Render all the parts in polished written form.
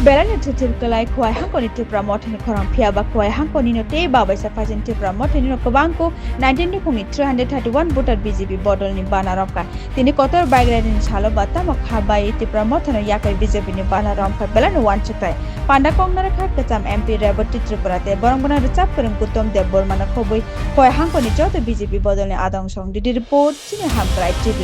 Belani Tilkalai Kwai Hankoni Tipra Motin Koram Piaba Kwai Hankonino Te Baba Safajan Tipra Motinino Kabanko 19 331 voter BJP Bodol ni Banaromka. Tini Kotor Bagradin Chalobata Mokhabai Tipra Motano Yakai BJP ni Banaromka Belan one Chatai. Panda Kongnara Katam MP Raboti Triparate Boromana Chapurum Kutom de Bormana Kobui Kwai Hankoni Jota BJP Bodol ni Adong Song did report Chini Hamkai TV.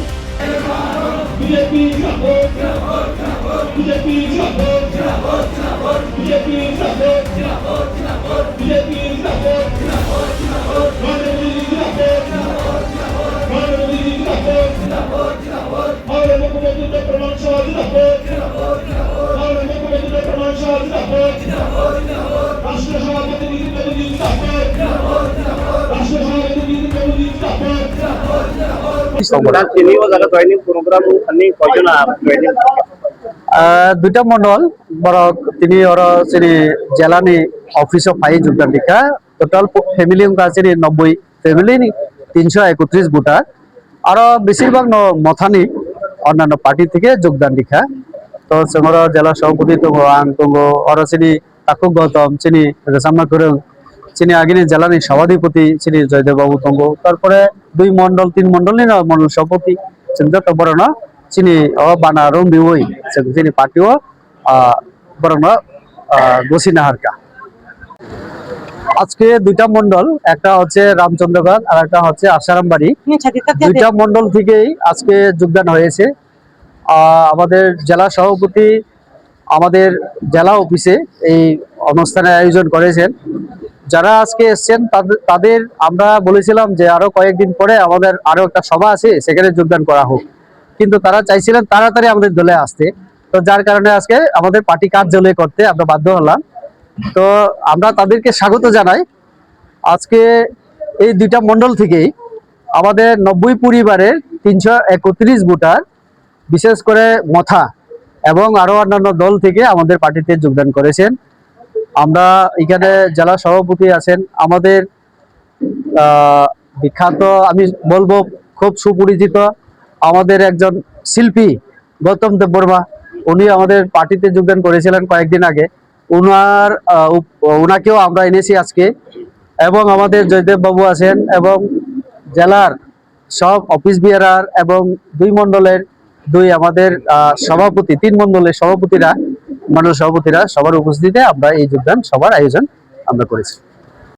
দুইটা মন্ডল বড় তিনি ওর Shri Jilani office পাই যোগদান দীক্ষা total family আছে 90 family 331 voter আর বেশিরভাগ মথানি অন্যান্য party থেকে যোগদান দীক্ষা তো সেমর জেলা সভাপতি তো আং তঙ্গ আর শ্রী তাকু গৌতম চিনি রেসাম্মা করুন চিনি আগিনী জেলানি সভাধিপতি চিনি জয়দেব বাবু তঙ্গ তারপরে দুই মন্ডল তিন মন্ডল নি মন্ডল সভাপতি চিন্তা তো বড় না চিনি বানা রং বিওই চিনি পার্টিও বড় না গোসিনাহারকা আজকে দুইটা মন্ডল একটা হচ্ছে রামচন্দ্রগঞ্জ আর একটা হচ্ছে আশারামবাড়ি দুইটা মন্ডল থেকেই আজকে যোগদান হয়েছে আমাদের জেলা সভাপতি আমাদের জেলা অফিসে এই অনুষ্ঠানের আয়োজন করেছেন যারা আজকে এসেছেন তাদের আমরা বলেছিলাম যে আরো কয়েকদিন পরে আমাদের আরো একটা সভা আছে সেখানে যোগদান করা হোক কিন্তু তারা চাইছিলেন তাড়াতাড়ি আমাদের দলে আসতে তো যার কারণে আজকে আমাদের পার্টি কার্যালয়ে করতে আমরা বাধ্য হলাম তো আমরা তাদেরকে স্বাগত জানাই আজকে এই দুইটা মন্ডল থেকেই আমাদের 90 পরিবারের 331 ভোটার বিশেষ করে মথা এবং আরো অন্যান্য দল থেকে আমাদের পার্টিতে যোগদান করেছেন আমরা এখানে জেলা সভাপতি আছেন আমাদের বিখ্যাত আমি বলবো খুব সুপরিচিত আমাদের একজন শিল্পী গৌতম দেববর্মা উনি আমাদের পার্টিতে যোগদান করেছিলেন কয়েকদিন আগে ওনাকেও আমরা এনেছি আজকে এবং আমাদের জয়দেব বাবু আছেন এবং জেলার সব অফিস বিয়ারার এবং দুই মন্ডলের আমাদের সভাপতি তিন মন্ডলের সভাপতিরা মন্ডল সভাপতিরা সবার উপস্থিতিতে আমরা এই যোগদান সবার আয়োজন আমরা করেছি